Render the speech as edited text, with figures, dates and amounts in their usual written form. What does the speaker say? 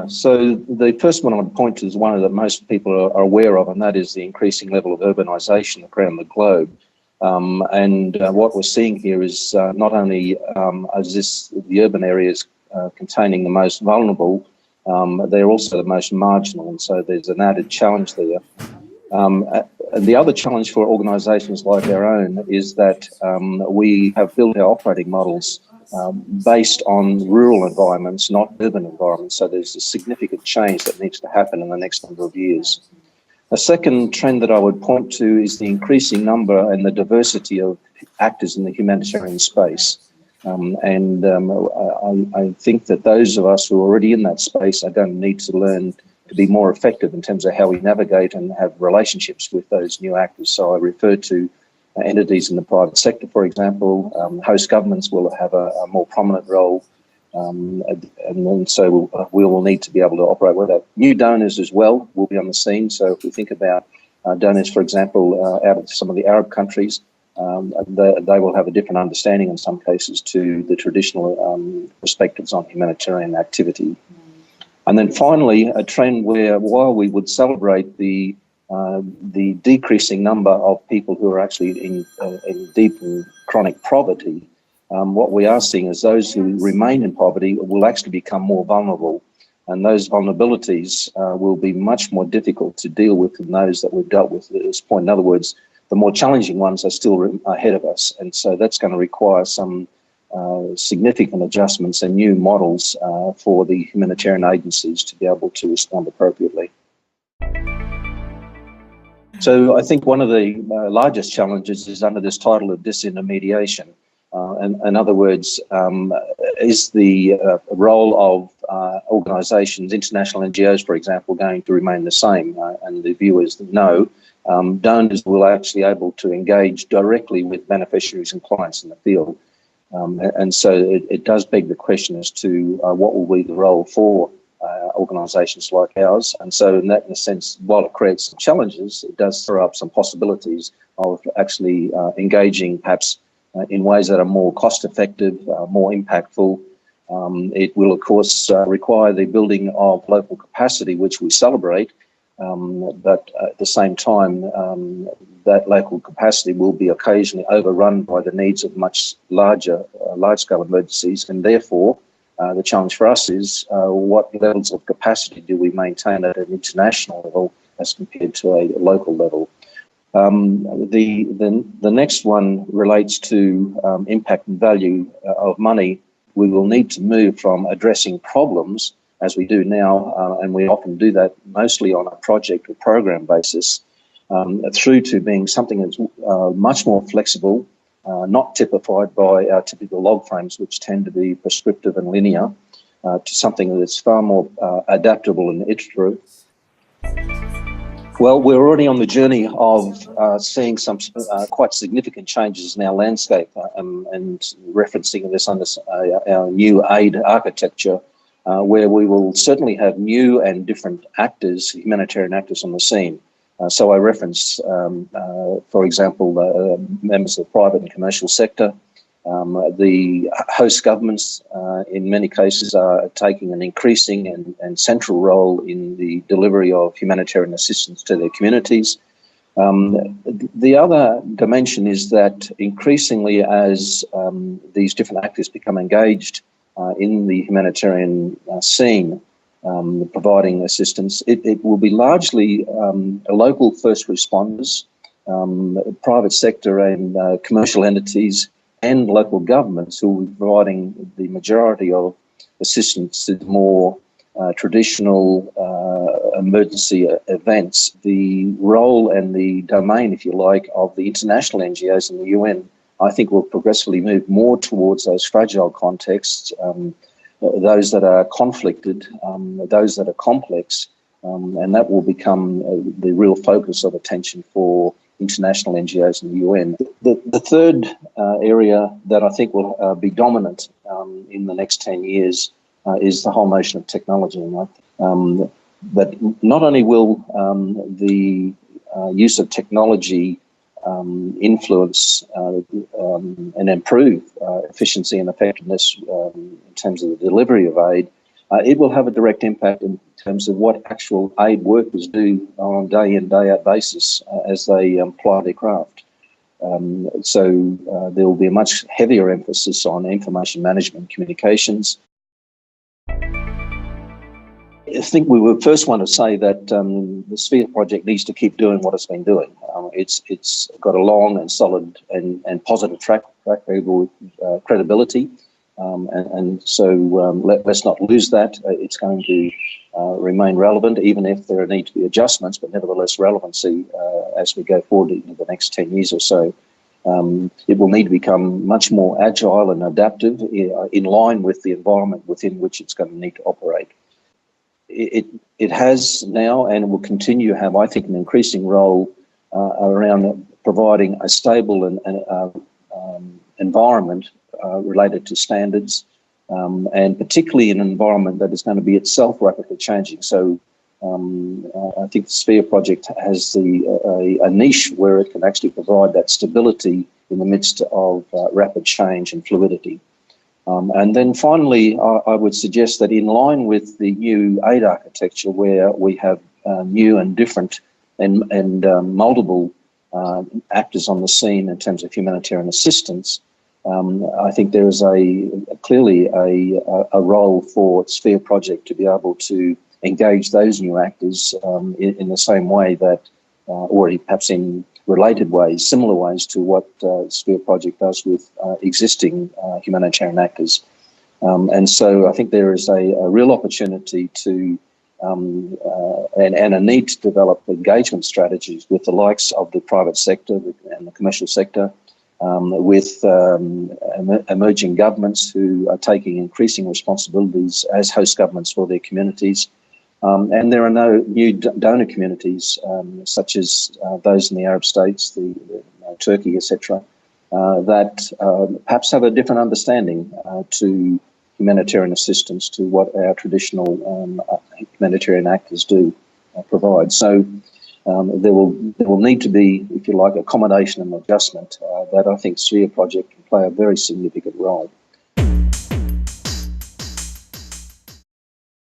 So the first one I would point to is one that most people are aware of, and that is the increasing level of urbanisation around the globe. What we're seeing here is not only the urban areas containing the most vulnerable, they're also the most marginal, and so there's an added challenge there. And the other challenge for organisations like our own is that we have built our operating models based on rural environments, not urban environments. So there's a significant change that needs to happen in the next number of years. A second trend that I would point to is the increasing number and the diversity of actors in the humanitarian space. I think that those of us who are already in that space are going to need to learn to be more effective in terms of how we navigate and have relationships with those new actors. So I refer to entities in the private sector, for example. Host governments will have a more prominent role, and then so we will need to be able to operate with that. New donors as well will be on the scene. So if we think about donors, for example, out of some of the Arab countries, they will have a different understanding in some cases to the traditional perspectives on humanitarian activity. And then finally, a trend where, while we would celebrate the decreasing number of people who are actually in deep and chronic poverty, what we are seeing is those who remain in poverty will actually become more vulnerable, and those vulnerabilities will be much more difficult to deal with than those that we've dealt with at this point. In other words, the more challenging ones are still ahead of us, and so that's going to require some significant adjustments and new models for the humanitarian agencies to be able to respond appropriately. So I think one of the largest challenges is under this title of disintermediation. In other words, is the role of organisations, international NGOs, for example, going to remain the same? And the view is that no, donors will actually able to engage directly with beneficiaries and clients in the field. And so it does beg the question as to what will be the role for organisations like ours. And so in that sense, while it creates some challenges, it does throw up some possibilities of actually engaging perhaps in ways that are more cost-effective, more impactful. It will, of course, require the building of local capacity, which we celebrate, but at the same time, that local capacity will be occasionally overrun by the needs of much large-scale emergencies, and therefore the challenge for us is what levels of capacity do we maintain at an international level as compared to a local level. The next one relates to impact and value of money. We will need to move from addressing problems, as we do now, and we often do that mostly on a project or program basis, through to being something that's much more flexible, not typified by our typical log frames, which tend to be prescriptive and linear, to something that's far more adaptable and iterative. Well, we're already on the journey of seeing some quite significant changes in our landscape, and referencing this under our new aid architecture, where we will certainly have new and different actors, humanitarian actors on the scene. So I reference, for example, members of the private and commercial sector. The host governments, in many cases, are taking an increasing and central role in the delivery of humanitarian assistance to their communities. The other dimension is that increasingly, as these different actors become engaged in the humanitarian scene, providing assistance, it will be largely local first responders, private sector and commercial entities, and local governments who will be providing the majority of assistance to more traditional emergency events. The role and the domain, if you like, of the international NGOs and the UN, I think, will progressively move more towards those fragile contexts, those that are conflicted, those that are complex, and that will become the real focus of attention for international NGOs and the UN. The third area that I think will be dominant in the next 10 years is the whole notion of technology. But not only will the use of technology influence and improve efficiency and effectiveness in terms of the delivery of aid, it will have a direct impact in terms of what actual aid workers do on a day in, day out basis as they ply their craft. So there will be a much heavier emphasis on information management, communications. I think we were the first one to say that the Sphere project needs to keep doing what it's been doing. It's got a long and solid and positive track record with credibility, and so let's not lose that. It's going to remain relevant, even if there need to be adjustments, but nevertheless relevancy as we go forward into the next 10 years or so. It will need to become much more agile and adaptive in line with the environment within which it's going to need to operate. It has now and will continue to have, I think, an increasing role around providing a stable and environment related to standards, and particularly in an environment that is going to be itself rapidly changing. So I think the Sphere project has a niche where it can actually provide that stability in the midst of rapid change and fluidity. And then finally, I would suggest that in line with the new aid architecture, where we have new and different and multiple actors on the scene in terms of humanitarian assistance, I think there is clearly a role for Sphere project to be able to engage those new actors in the same way that, or perhaps in related ways, similar ways to what Sphere project does with existing humanitarian actors. And so I think there is a real opportunity to and a need to develop engagement strategies with the likes of the private sector and the commercial sector, with emerging governments who are taking increasing responsibilities as host governments for their communities. And there are no new donor communities, such as those in the Arab states, Turkey, etc., that perhaps have a different understanding to humanitarian assistance to what our traditional humanitarian actors do provide. So there will need to be, if you like, accommodation and adjustment that I think Sphere project can play a very significant role.